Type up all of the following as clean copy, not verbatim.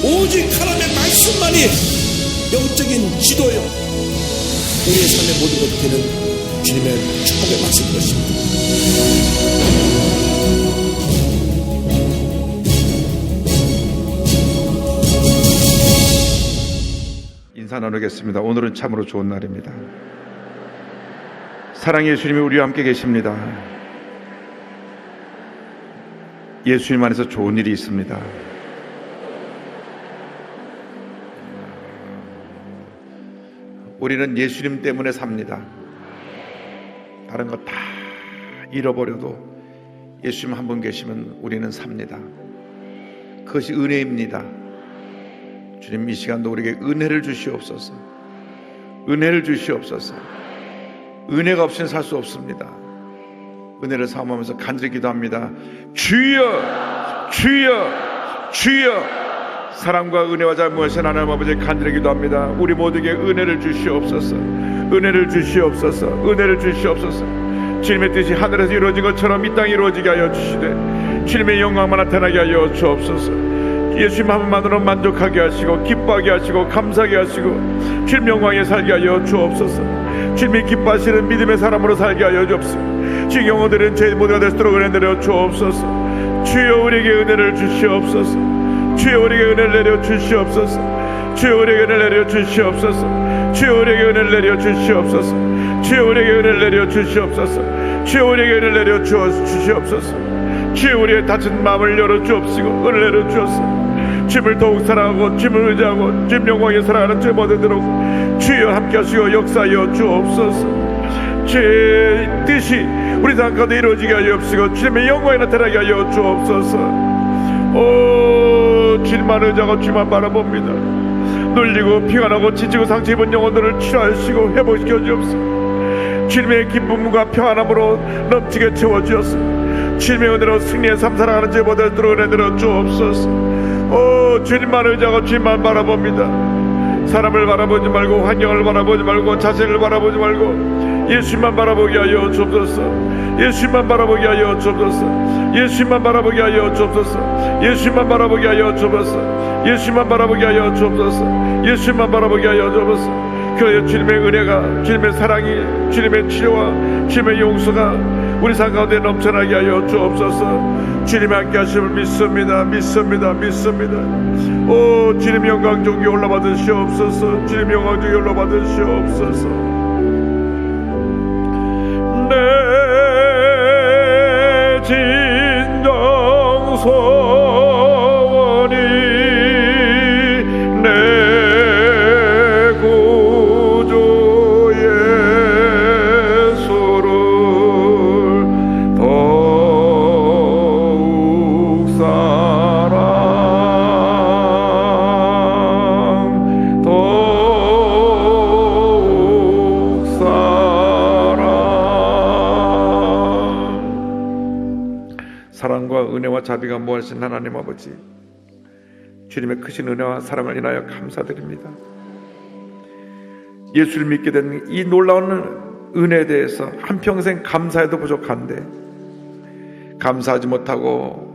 오직 하나님의 말씀만이 영적인 지도요, 우리의 삶의 모든 것을 되는 주님의 축복의 말씀인 것입니다. 인사 나누겠습니다. 오늘은 참으로 좋은 날입니다. 사랑의 예수님이 우리와 함께 계십니다. 예수님 안에서 좋은 일이 있습니다. 우리는 예수님 때문에 삽니다. 다른 거 다 잃어버려도 예수님 한 분 계시면 우리는 삽니다. 그것이 은혜입니다. 주님, 이 시간도 우리에게 은혜를 주시옵소서. 은혜를 주시옵소서. 은혜가 없이는 살 수 없습니다. 은혜를 사모하면서 간절히 기도합니다. 주여, 주여, 주여. 사랑과 은혜와 잘못하신 하나님 아버지, 간절히 기도합니다. 우리 모두에게 은혜를 주시옵소서. 은혜를 주시옵소서. 은혜를 주시옵소서. 주님의 뜻이 하늘에서 이루어진 것처럼 이 땅에 이루어지게 하여 주시되 주님의 영광만 나타나게 하여 주옵소서. 예수님 한 분만으로 만족하게 하시고 기뻐하게 하시고 감사하게 하시고 주님 영광에 살게 하여 주옵소서. 주님이 기뻐하시는 믿음의 사람으로 살게 하여 주옵소서. 주의 영혼들은 제 모두가 되도록 은혜 내려 주옵소서. 주여, 우리에게 은혜를 주시옵소서. 주여, 우리에게 은혜를 내려 주시옵소서. 주여, 우리에게 은혜를 내려 주시옵소서. 주여, 우리에게 은혜를 내려 주시옵소서. 주여, 우리에게 은혜를 내려 주시옵소서. 주여, 우리에게 은혜를 내려 주시옵소서. 주여, 우리의 닫힌 마음을 열어 주옵시고 은혜를 내려 주옵소서. 주님을 더욱 사랑하고 주님을 의지하고 주님 영광에 살아가는 제 모두들로 주여 함께 하시고 역사하여 주옵소서. 주의 뜻이 우리 삶 가운데 이루어지게 하여 주옵시고 주님의 영광에 나타나게 하여 주옵소서. 오, 주님만 의지하고 주님만 바라봅니다. 눌리고 피곤하고 지치고 상처 입은 영혼들을 치료하시고 회복시켜 주옵소서. 주님의 기쁨과 평안함으로 넘치게 채워주옵소서. 주님의 은혜로 승리의 삶 살아가는 제 모두들로 은혜 내려 주옵소서. 오, 주님만 의지하고 주님만 바라봅니다. 사람을 바라보지 말고 환경을 바라보지 말고 자신을 바라보지 말고 예수님만 바라보게 하여 주옵소서. 예수님만 바라보게 하여 주옵소서. 예수님만 바라보게 하여 주옵소서. 예수님만 바라보게 하여 주옵소서. 예수님만 바라보게 하여 주옵소서. 예수님만 바라보게 하여 주옵소서. 그 주님의 은혜가, 주님의 사랑이, 주님의 치료와 주님의 용서가 우리 삶 가운데 넘쳐나게 하여 주옵소서. 주님이 함께 하심을 믿습니다. 믿습니다. 믿습니다. 오, 주님 영광 존귀 올라받으시옵소서. 주님 영광 존귀 올라받으시옵소서. 내 진정 소원이 내 구주 예수를 더욱 사랑 더욱 사랑과 은혜와 자비가 무하신 하나님 아버지, 주님의 크신 은혜와 사랑을 인하여 감사드립니다. 예수를 믿게 된 이 놀라운 은혜에 대해서 한평생 감사해도 부족한데 감사하지 못하고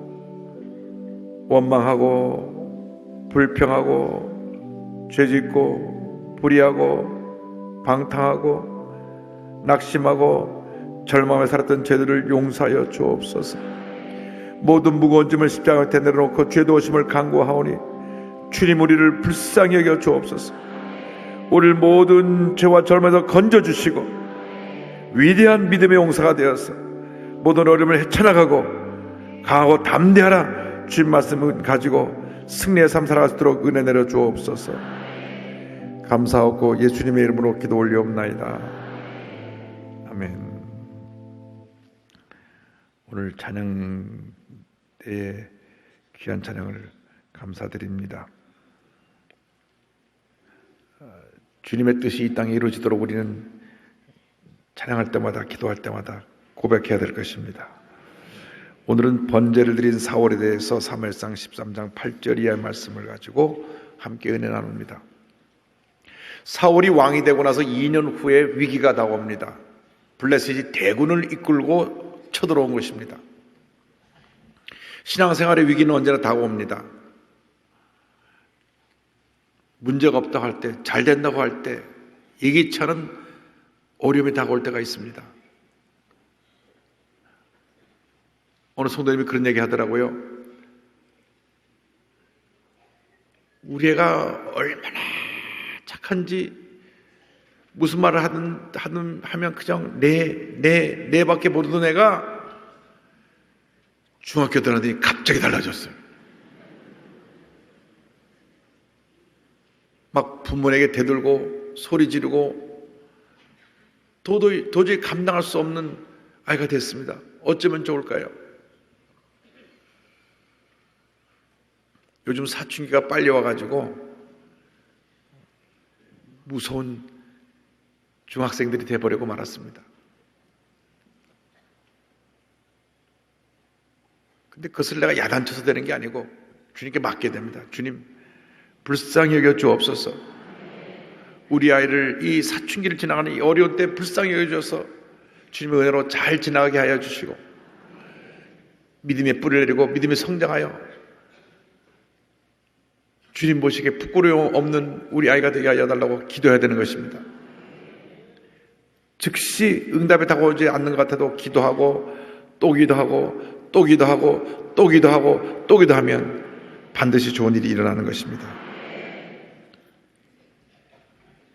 원망하고 불평하고 죄짓고 불의하고 방탕하고 낙심하고 절망에 살았던 죄들을 용서하여 주옵소서. 모든 무거운 짐을 십자가에 내려놓고 죄도 오심을 간구하오니 주님 우리를 불쌍히 여겨 주옵소서. 우리를 모든 죄와 절망에서 건져주시고 위대한 믿음의 용사가 되어서 모든 어려움을 헤쳐나가고 강하고 담대하라 주님 말씀을 가지고 승리의 삶 살아갈 수 있도록 은혜 내려 주옵소서. 감사하고 예수님의 이름으로 기도 올리옵나이다. 아멘. 오늘 찬양 때에 귀한 찬양을 감사드립니다. 주님의 뜻이 이 땅에 이루어지도록 우리는 찬양할 때마다 기도할 때마다 고백해야 될 것입니다. 오늘은 번제를 드린 사울에 대해서 사무엘상 13장 8절 이하의 말씀을 가지고 함께 은혜 나눕니다. 사울이 왕이 되고 나서 2년 후에 위기가 다가옵니다. 블레셋이 대군을 이끌고 쳐들어온 것입니다. 신앙생활의 위기는 언제나 다가옵니다. 문제가 없다고 할 때, 잘 된다고 할 때, 예기치 않은 어려움이 다가올 때가 있습니다. 어느 성도님이 그런 얘기 하더라고요. 우리 애가 얼마나 착한지, 무슨 말을 하면 그냥 네 밖에 모르던 애가 중학교 들어가더니 갑자기 달라졌어요. 막 부모에게 대들고 소리 지르고 도저히 감당할 수 없는 아이가 됐습니다. 어쩌면 좋을까요? 요즘 사춘기가 빨리 와가지고 무서운 중학생들이 돼버리고 말았습니다. 근데 그것을 내가 야단쳐서 되는 게 아니고 주님께 맡게 됩니다. 주님, 불쌍히 여겨 주옵소서. 우리 아이를 이 사춘기를 지나가는 이 어려운 때 불쌍히 여겨 주셔서 주님의 은혜로 잘 지나가게 하여 주시고 믿음의 뿌리를 내리고 믿음이 성장하여 주님 보시기에 부끄러움 없는 우리 아이가 되게 하여 달라고 기도해야 되는 것입니다. 즉시 응답이 다가오지 않는 것 같아도 기도하고 또 기도하고 또 기도하고 또 기도하고 또 기도하면 반드시 좋은 일이 일어나는 것입니다.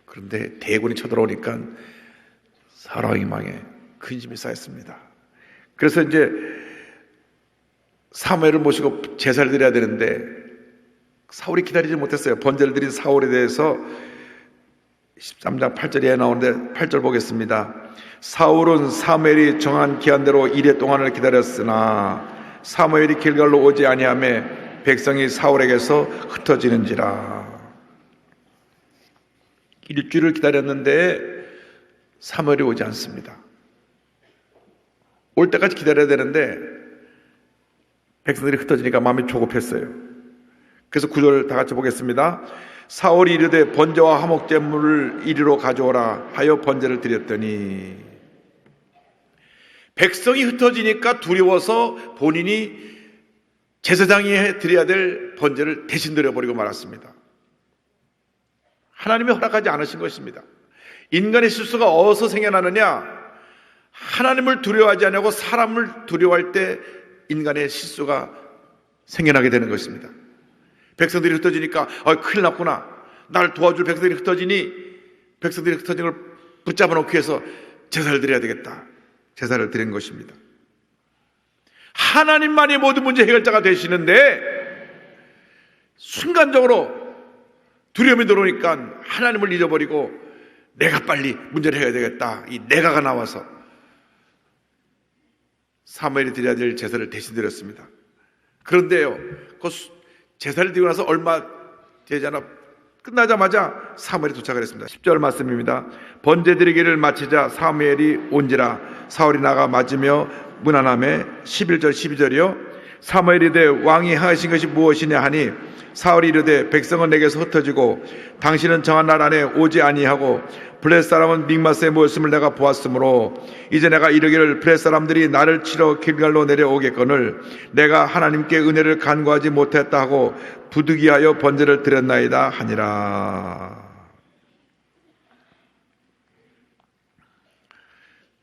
그런데 대군이 쳐들어오니까 사랑이 망해 근심이 쌓였습니다. 그래서 이제 사무엘을 모시고 제사를 드려야 되는데 사울이 기다리지 못했어요. 번제를 드린 사울에 대해서 13장 8절에 나오는데 8절 보겠습니다. 사울은 사무엘이 정한 기한대로 이레 동안을 기다렸으나 사무엘이 길갈로 오지 아니하매 백성이 사울에게서 흩어지는지라. 일주일을 기다렸는데 사무엘이 오지 않습니다. 올 때까지 기다려야 되는데 백성들이 흩어지니까 마음이 조급했어요. 그래서 9절 다 같이 보겠습니다. 사울이 이르되 번제와 화목제물을 이리로 가져오라 하여 번제를 드렸더니 백성이 흩어지니까 두려워서 본인이 제사장이 드려야 될 번제를 대신 드려버리고 말았습니다. 하나님이 허락하지 않으신 것입니다. 인간의 실수가 어디서 생겨나느냐? 하나님을 두려워하지 않냐고 사람을 두려워할 때 인간의 실수가 생겨나게 되는 것입니다. 백성들이 흩어지니까 큰일 났구나. 나를 도와줄 백성들이 흩어지니 백성들이 흩어진 걸 붙잡아 놓기 위해서 제사를 드려야 되겠다. 제사를 드린 것입니다. 하나님만이 모든 문제 해결자가 되시는데 순간적으로 두려움이 들어오니까 하나님을 잊어버리고 내가 빨리 문제를 해야 되겠다. 이 내가가 나와서 사무엘이 드려야 될 제사를 대신 드렸습니다. 그런데요, 그 제사를 드리고 나서 얼마 되지 않아 끝나자마자 사무엘이 도착을 했습니다. 10절 말씀입니다. 번제 드리기를 마치자 사무엘이 온지라 사울이 나가 맞으며 문안함에 11절 12절이요. 사무엘이 이르되 왕이 하신 것이 무엇이냐 하니 사울이 이르되 백성은 내게서 흩어지고 당신은 정한 날 안에 오지 아니하고 블레셋 사람은 믹마스에 모였음을 내가 보았으므로 이제 내가 이르기를 블레셋 사람들이 나를 치러 길갈로 내려오겠거늘 내가 하나님께 은혜를 간구하지 못했다 하고 부득이하여 번제를 드렸나이다 하니라.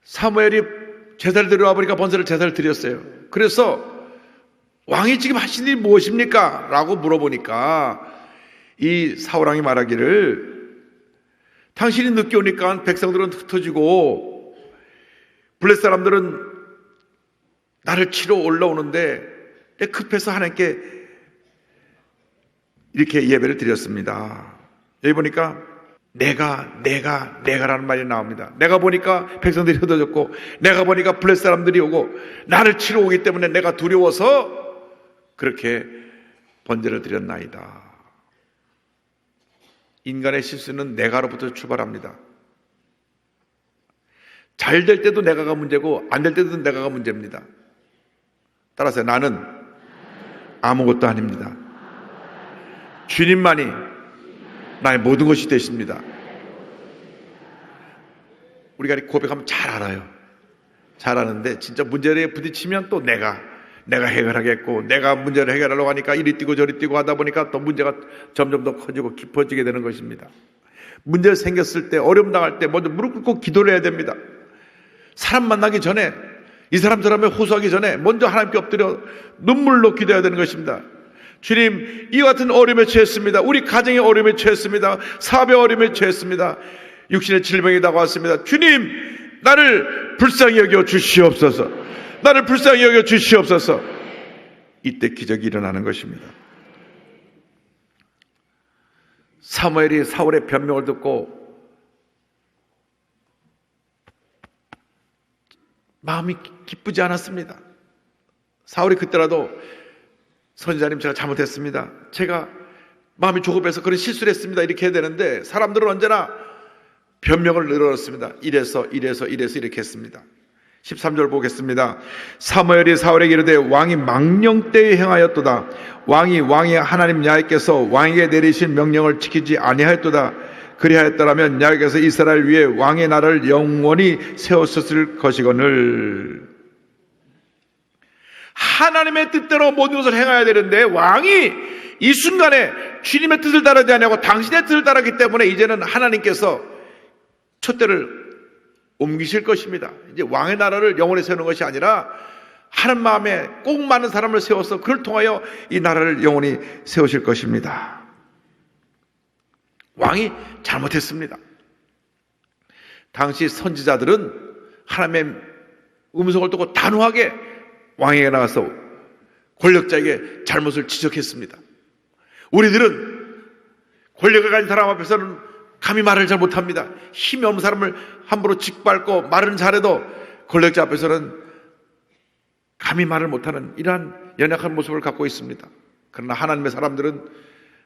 사무엘이 제사를 드려와 보니까 제사를 드렸어요. 그래서 왕이 지금 하신 일이 무엇입니까? 라고 물어보니까 이 사울왕이 말하기를 당신이 늦게 오니까 백성들은 흩어지고 블레셋 사람들은 나를 치러 올라오는데 급해서 하나님께 이렇게 예배를 드렸습니다. 여기 보니까 내가라는 말이 나옵니다. 내가 보니까 백성들이 흩어졌고 내가 보니까 블레셋 사람들이 오고 나를 치러 오기 때문에 내가 두려워서 그렇게 번제를 드렸나이다. 인간의 실수는 내가로부터 출발합니다. 잘 될 때도 내가가 문제고 안 될 때도 내가가 문제입니다. 따라서 나는 아무것도 아닙니다. 주님만이 나의 모든 것이 되십니다. 우리가 고백하면 잘 알아요. 잘 아는데 진짜 문제에 부딪히면 또 내가 내가 해결하겠고, 내가 문제를 해결하려고 하니까 이리 뛰고 저리 뛰고 하다 보니까 또 문제가 점점 더 커지고 깊어지게 되는 것입니다. 문제가 생겼을 때, 어려움 당할 때 먼저 무릎 꿇고 기도를 해야 됩니다. 사람 만나기 전에, 이 사람처럼 호소하기 전에 먼저 하나님께 엎드려 눈물로 기도해야 되는 것입니다. 주님, 이와 같은 어려움에 처했습니다. 우리 가정의 어려움에 처했습니다. 사업의 어려움에 처했습니다. 육신의 질병이 다가왔습니다. 주님, 나를 불쌍히 여겨 주시옵소서. 나를 불쌍히 여겨 주시옵소서. 이때 기적이 일어나는 것입니다. 사무엘이 사울의 변명을 듣고 마음이 기쁘지 않았습니다. 사울이 그때라도 선지자님, 제가 잘못했습니다. 제가 마음이 조급해서 그런 실수를 했습니다. 이렇게 해야 되는데 사람들은 언제나 변명을 늘어놓습니다. 이래서 이렇게 했습니다. 13절 보겠습니다. 사무엘이 사울에게 이르되 왕이 망령때에 행하였도다. 왕이 하나님 야훼께서 왕에게 내리신 명령을 지키지 아니하였도다. 그리하였더라면 야훼께서 이스라엘 위에 왕의 나라를 영원히 세웠을 것이거늘. 하나님의 뜻대로 모든 것을 행해야 되는데 왕이 이 순간에 주님의 뜻을 따르지 아니하고 당신의 뜻을 따르기 때문에 이제는 하나님께서 촛대를 옮기실 것입니다. 이제 왕의 나라를 영원히 세우는 것이 아니라 하는 마음에 꼭 맞는 사람을 세워서 그를 통하여 이 나라를 영원히 세우실 것입니다. 왕이 잘못했습니다. 당시 선지자들은 하나님의 음성을 듣고 단호하게 왕에게 나가서 권력자에게 잘못을 지적했습니다. 우리들은 권력을 가진 사람 앞에서는 감히 말을 잘 못합니다. 힘이 없는 사람을 함부로 짓밟고 말은 잘해도 권력자 앞에서는 감히 말을 못하는 이러한 연약한 모습을 갖고 있습니다. 그러나 하나님의 사람들은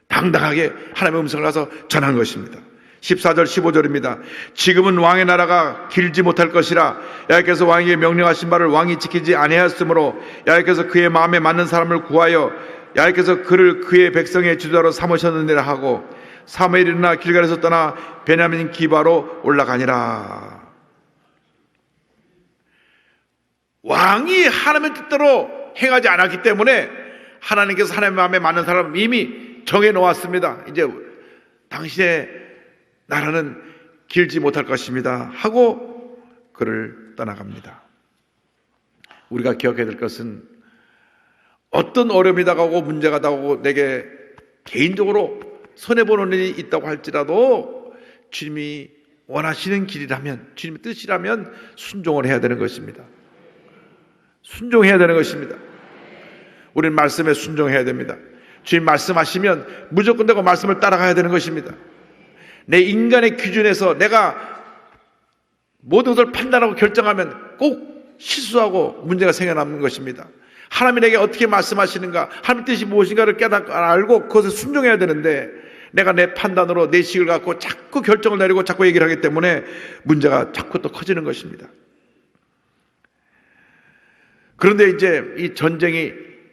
당당하게 하나님의 음성을 가서 전한 것입니다. 14절 15절입니다. 지금은 왕의 나라가 길지 못할 것이라 야훼께서 왕에게 명령하신 바를 왕이 지키지 아니하였으므로 야훼께서 그의 마음에 맞는 사람을 구하여 야훼께서 그를 그의 백성의 지도자로 삼으셨느니라 하고 사무엘이 일어나 길갈에서 떠나 베냐민 기바로 올라가니라. 왕이 하나님의 뜻대로 행하지 않았기 때문에 하나님께서 하나님의 마음에 맞는 사람을 이미 정해 놓았습니다. 이제 당신의 나라는 길지 못할 것입니다 하고 그를 떠나갑니다. 우리가 기억해야 될 것은 어떤 어려움이 다가오고 문제가 다가오고 내게 개인적으로 손해보는 일이 있다고 할지라도 주님이 원하시는 길이라면, 주님의 뜻이라면 순종을 해야 되는 것입니다. 순종해야 되는 것입니다. 우리는 말씀에 순종해야 됩니다. 주님 말씀하시면 무조건 내가 말씀을 따라가야 되는 것입니다. 내 인간의 기준에서 내가 모든 것을 판단하고 결정하면 꼭 실수하고 문제가 생겨나는 것입니다. 하나님이 내게 어떻게 말씀하시는가, 하나님의 뜻이 무엇인가를 알고 그것을 순종해야 되는데 내가 내 판단으로 내 식을 갖고 자꾸 결정을 내리고 자꾸 얘기를 하기 때문에 문제가 자꾸 또 커지는 것입니다. 그런데 이제 이 전쟁이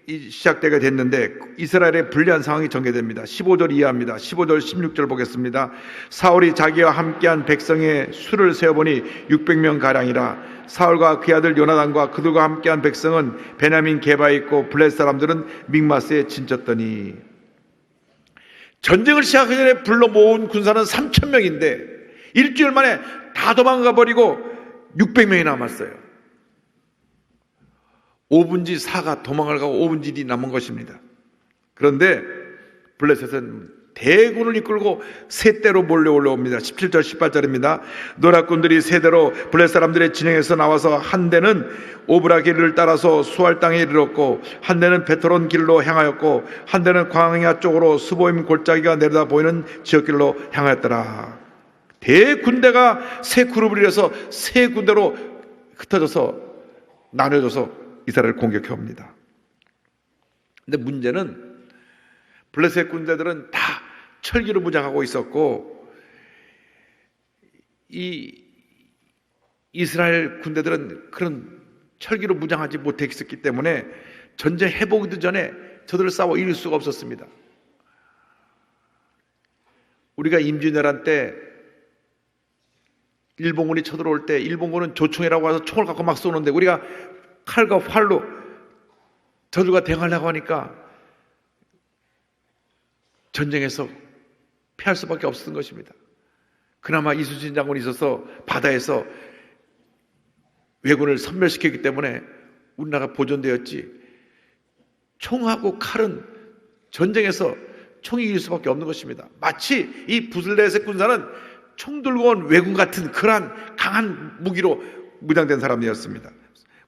시작되게 됐는데 이스라엘의 불리한 상황이 전개됩니다. 15절 이해합니다. 15절 16절 보겠습니다. 사울이 자기와 함께한 백성의 수를 세어보니 600명 가량이라. 사울과 그의 아들 요나단과 그들과 함께한 백성은 베냐민 게바에 있고 블레셋 사람들은 믹마스에 진쳤더니. 전쟁을 시작하기 전에 불러 모은 군사는 3,000명인데 일주일 만에 다 도망가 버리고 600명이 남았어요. 5분지 4가 도망을 가고 5분지 1이 남은 것입니다. 그런데 블레셋은 대군을 이끌고 세대로 몰려 올라옵니다. 17절 18절입니다. 노략군들이 세대로 블레셋 사람들의 진영에서 나와서 한 대는 오브라 길을 따라서 수알 땅에 이르렀고 한 대는 베토론 길로 향하였고 한 대는 광야 쪽으로 스보임 골짜기가 내려다 보이는 지역길로 향하였더라. 대군대가 세 그룹을 이뤄서 세 군대로 흩어져서 나눠져서 이스라엘을 공격해 옵니다. 근데 문제는 블레셋 군대들은 다 철기로 무장하고 있었고 이 이스라엘 군대들은 그런 철기로 무장하지 못했기 때문에 전쟁 해보기도 전에 저들을 싸워 이길 수가 없었습니다. 우리가 임진왜란 때 일본군이 쳐들어올 때 일본군은 조총이라고 해서 총을 갖고 막 쏘는데 우리가 칼과 활로 저들과 대응하려고 하니까 전쟁에서 피할 수밖에 없었던 것입니다. 그나마 이순신 장군이 있어서 바다에서 왜군을 섬멸시켰기 때문에 우리나라가 보존되었지, 총하고 칼은 전쟁에서 총이 이길 수밖에 없는 것입니다. 마치 이 부슬레셋 군사는 총 들고 온 왜군 같은 그러한 강한 무기로 무장된 사람이었습니다.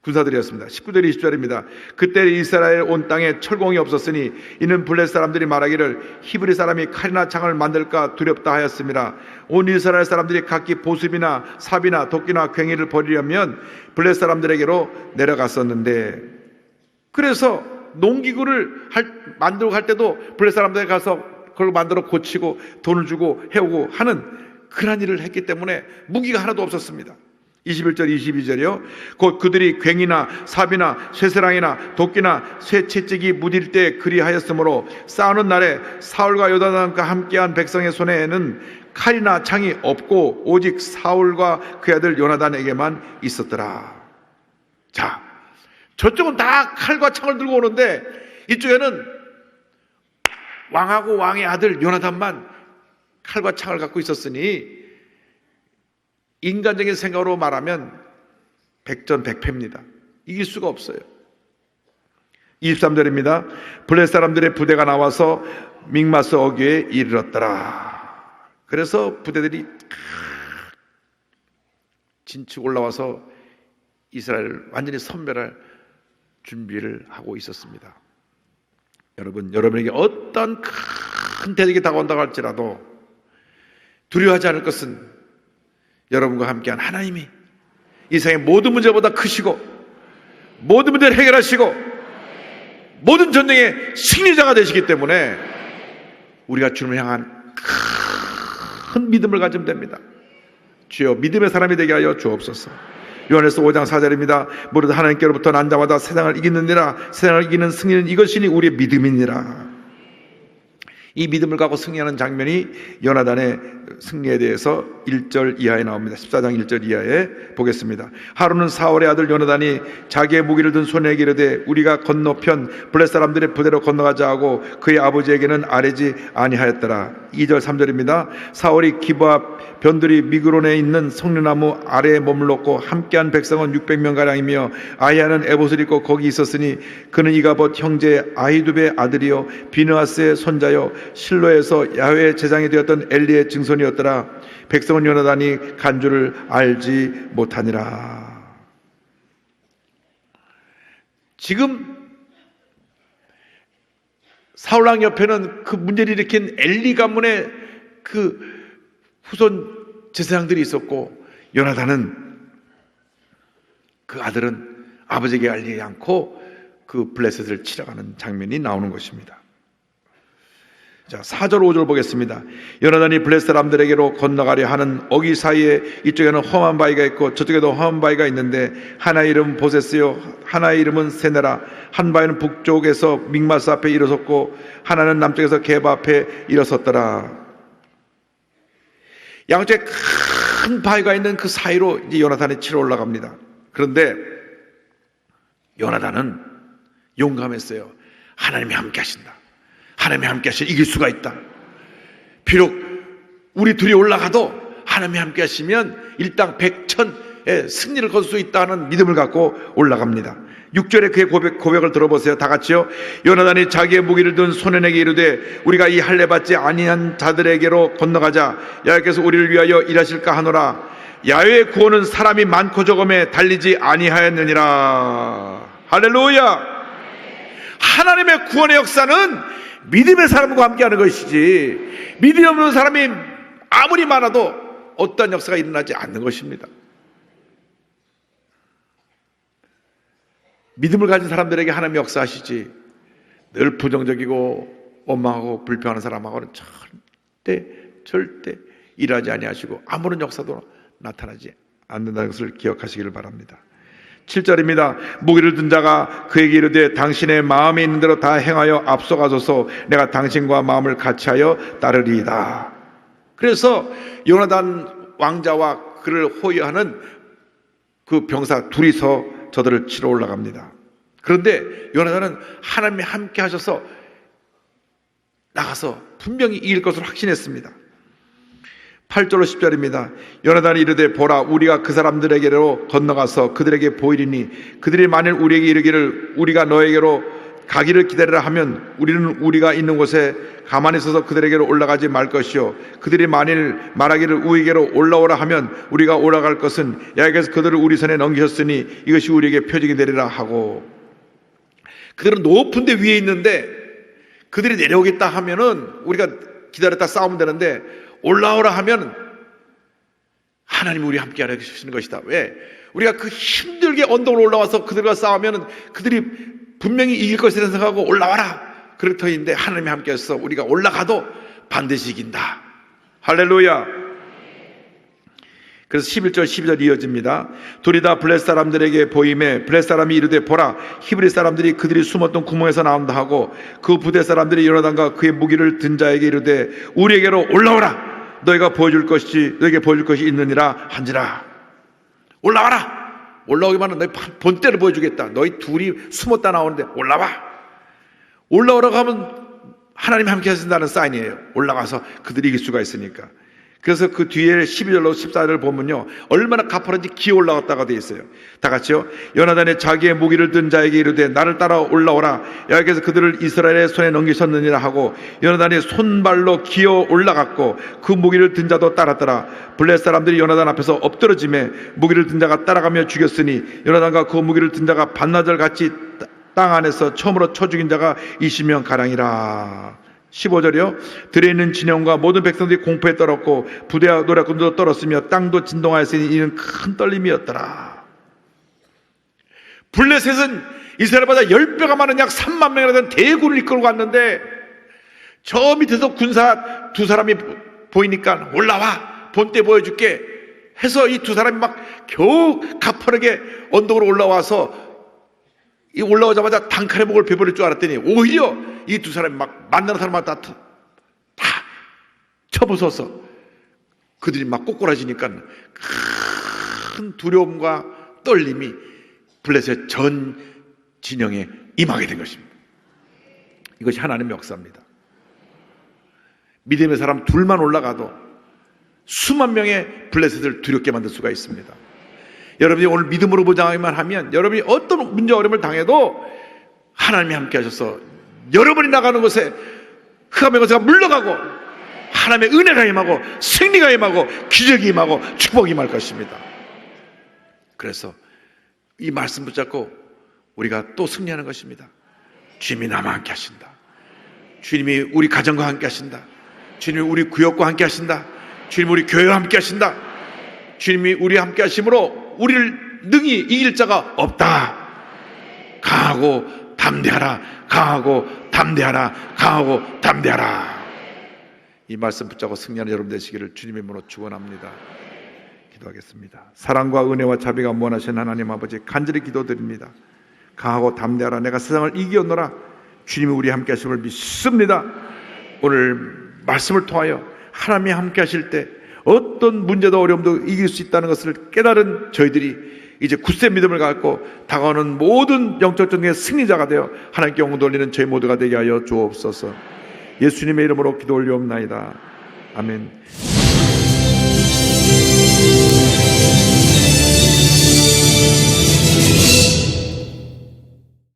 군사들이었습니다. 19절 20절입니다. 그때 이스라엘 온 땅에 철공이 없었으니 이는 블레셋 사람들이 말하기를 히브리 사람이 칼이나 창을 만들까 두렵다 하였습니다. 온 이스라엘 사람들이 각기 보습이나 삽이나 도끼나 괭이를 버리려면 블레셋 사람들에게로 내려갔었는데, 그래서 농기구를 만들고 할 때도 블레셋 사람들에 가서 그걸 만들어 고치고 돈을 주고 해오고 하는 그런 일을 했기 때문에 무기가 하나도 없었습니다. 21절 22절이요. 곧 그들이 괭이나 삽이나 쇠사랑이나 도끼나 쇠채찍이 무딜 때 그리하였으므로 싸우는 날에 사울과 요나단과 함께한 백성의 손에는 칼이나 창이 없고 오직 사울과 그 아들 요나단에게만 있었더라. 자, 저쪽은 다 칼과 창을 들고 오는데 이쪽에는 왕하고 왕의 아들 요나단만 칼과 창을 갖고 있었으니 인간적인 생각으로 말하면 백전백패입니다. 이길 수가 없어요. 23절입니다. 블레셋 사람들의 부대가 나와서 믹마스 어귀에 이르렀더라. 그래서 부대들이 진치 올라와서 이스라엘을 완전히 섬멸할 준비를 하고 있었습니다. 여러분에게 어떤 큰 대적이 다가온다고 할지라도 두려워하지 않을 것은 여러분과 함께한 하나님이 이 세상의 모든 문제보다 크시고 모든 문제를 해결하시고 모든 전쟁의 승리자가 되시기 때문에 우리가 주님을 향한 큰 믿음을 가지면 됩니다. 주여 믿음의 사람이 되게 하여 주옵소서. 요한에서 5장 4절입니다. 무릇 하나님께로부터 난 자마다 세상을 이기느니라. 세상을 이기는 승리는 이것이니 우리의 믿음이니라. 이 믿음을 갖고 승리하는 장면이 요나단의 승리에 대해서 1절 이하에 나옵니다. 14장 1절 이하에 보겠습니다. 하루는 사울의 아들 요나단이 자기의 무기를 든 손에게 이르되 우리가 건너편 블레셋 사람들의 부대로 건너가자 하고 그의 아버지에게는 아뢰지 아니하였더라. 2절 3절입니다. 사울이 기브아 변두리 미그론에 있는 성류나무 아래에 머물렀고 함께한 백성은 600명가량이며 아히야는 에봇을 입고 거기 있었으니 그는 이가봇 형제 아히두베의 아들이요 비느하스의 손자요 실로에서 야훼의 제장이 되었던 엘리의 증손이었더라. 백성은 요나단이 간 줄을 알지 못하니라. 지금 사울왕 옆에는 그 문제를 일으킨 엘리 가문의 그 후손 제사장들이 있었고 요나단은 그 아들은 아버지에게 알리지 않고 그 블레셋을 치러가는 장면이 나오는 것입니다. 자, 4절 5절 보겠습니다. 요나단이 블레셋 사람들에게로 건너가려 하는 어기 사이에 이쪽에는 험한 바위가 있고 저쪽에도 험한 바위가 있는데 하나의 이름은 보세스요 하나의 이름은 세네라. 한 바위는 북쪽에서 믹마스 앞에 일어섰고 하나는 남쪽에서 게바 앞에 일어섰더라. 양쪽에 큰 바위가 있는 그 사이로 이제 요나단이 치러 올라갑니다. 그런데 요나단은 용감했어요. 하나님이 함께 하신다. 하나님이 함께 하시면 이길 수가 있다. 비록 우리 둘이 올라가도 하나님이 함께 하시면 일당 백천의 승리를 거둘 수 있다는 믿음을 갖고 올라갑니다. 6절에 그의 고백을 들어보세요. 다 같이요. 요나단이 자기의 무기를 든 소년에게 이르되 우리가 이 할례 받지 아니한 자들에게로 건너가자. 야훼께서 우리를 위하여 일하실까 하노라. 야훼의 구원은 사람이 많고 적음에 달리지 아니하였느니라. 할렐루야. 하나님의 구원의 역사는 믿음의 사람과 함께하는 것이지 믿음이 없는 사람이 아무리 많아도 어떠한 역사가 일어나지 않는 것입니다. 믿음을 가진 사람들에게 하나님이 역사하시지 늘 부정적이고 원망하고 불평하는 사람하고는 절대 일하지 아니하시고 아무런 역사도 나타나지 않는다는 것을 기억하시기를 바랍니다. 7절입니다. 무기를 든 자가 그에게 이르되 당신의 마음에 있는 대로 다 행하여 앞서가소서. 내가 당신과 마음을 같이하여 따르리이다. 그래서 요나단 왕자와 그를 호위하는 그 병사 둘이서 저들을 치러 올라갑니다. 그런데 요나단은 하나님이 함께 하셔서 나가서 분명히 이길 것을 확신했습니다. 8절로 10절입니다. 요나단이 이르되 보라 우리가 그 사람들에게로 건너가서 그들에게 보이리니 그들이 만일 우리에게 이르기를 우리가 너에게로 가기를 기다리라 하면 우리는 우리가 있는 곳에 가만히 있어서 그들에게로 올라가지 말 것이요 그들이 만일 말하기를 우리에게로 올라오라 하면 우리가 올라갈 것은 야훼께서 그들을 우리 손에 넘기셨으니 이것이 우리에게 표징이 되리라 하고, 그들은 높은 데 위에 있는데 그들이 내려오겠다 하면은 우리가 기다렸다 싸우면 되는데 올라오라 하면 하나님이 우리 함께 하려 주시는 것이다. 왜? 우리가 그 힘들게 언덕으로 올라와서 그들과 싸우면 그들이 분명히 이길 것이라 생각하고 올라와라 그렇더인데 하나님이 함께 해서 우리가 올라가도 반드시 이긴다. 할렐루야. 그래서 11절 12절 이어집니다. 둘이 다 블레셋 사람들에게 보임에 블레셋 사람이 이르되 보라 히브리 사람들이 그들이 숨었던 구멍에서 나온다 하고 그 부대 사람들이 요나단과 그의 무기를 든 자에게 이르되 우리에게로 올라오라 너희가 너에게 보여줄 것이 있느니라 한지라. 올라와라. 올라오기만 하면 너희 본때를 보여주겠다. 너희 둘이 숨었다 나오는데 올라와. 올라오라고 하면 하나님이 함께 하신다는 사인이에요. 올라가서 그들이 이길 수가 있으니까. 그래서 그 뒤에 12절로 14절을 보면요 얼마나 가파른지 기어 올라갔다가 되어 있어요. 다 같이요. 요나단이 자기의 무기를 든 자에게 이르되 나를 따라 올라오라 여호와께서 그들을 이스라엘의 손에 넘기셨느니라 하고 요나단이 손발로 기어 올라갔고 그 무기를 든 자도 따랐더라. 블레셋 사람들이 요나단 앞에서 엎드러짐에 무기를 든 자가 따라가며 죽였으니 요나단과 그 무기를 든 자가 반나절 같이 땅 안에서 처음으로 쳐 죽인 자가 20명 가량이라. 15절이요. 들에 있는 진영과 모든 백성들이 공포에 떨었고 부대와 노략군도 떨었으며 땅도 진동하였으니 이는 큰 떨림이었더라. 블레셋은 이스라엘보다 10배가 많은 약 3만 명이나 되는 대군을 이끌고 왔는데 저 밑에서 군사 두 사람이 보이니까 올라와 본때 보여줄게 해서 이 두 사람이 막 겨우 가파르게 언덕으로 올라와서 이 올라오자마자 단칼에 목을 베버릴 줄 알았더니 오히려 이 두 사람이 막 만나는 사람마다 다 쳐부숴서 그들이 막 꼬꾸라지니까 큰 두려움과 떨림이 블레셋 전 진영에 임하게 된 것입니다. 이것이 하나님의 역사입니다. 믿음의 사람 둘만 올라가도 수만 명의 블레셋을 두렵게 만들 수가 있습니다. 여러분이 오늘 믿음으로 보장하기만 하면 여러분이 어떤 문제 어려움을 당해도 하나님이 함께 하셔서 여러분이 나가는 곳에 흑암의 것가 물러가고 하나님의 은혜가 임하고 승리가 임하고 기적이 임하고 축복이 임할 것입니다. 그래서 이 말씀 붙잡고 우리가 또 승리하는 것입니다. 주님이 나와 함께 하신다. 주님이 우리 가정과 함께 하신다. 주님이 우리 구역과 함께 하신다. 주님이 우리 교회와 함께 하신다. 주님이 우리 함께 하심으로 우리를 능히 이길 자가 없다. 강하고 담대하라. 강하고 담대하라. 강하고 담대하라. 이 말씀 붙잡고 승리하는 여러분 되시기를 주님의 이름으로 축원합니다. 기도하겠습니다. 사랑과 은혜와 자비가 무한하신 하나님 아버지 간절히 기도드립니다. 강하고 담대하라. 내가 세상을 이기었노라. 주님이 우리 함께 하심을 믿습니다. 오늘 말씀을 통하여 하나님이 함께 하실 때 어떤 문제도 어려움도 이길 수 있다는 것을 깨달은 저희들이 이제 굳세 믿음을 갖고 다가오는 모든 영적 전쟁의 승리자가 되어 하나님께 영광 돌리는 저희 모두가 되게 하여 주옵소서. 예수님의 이름으로 기도 올리옵나이다. 아멘.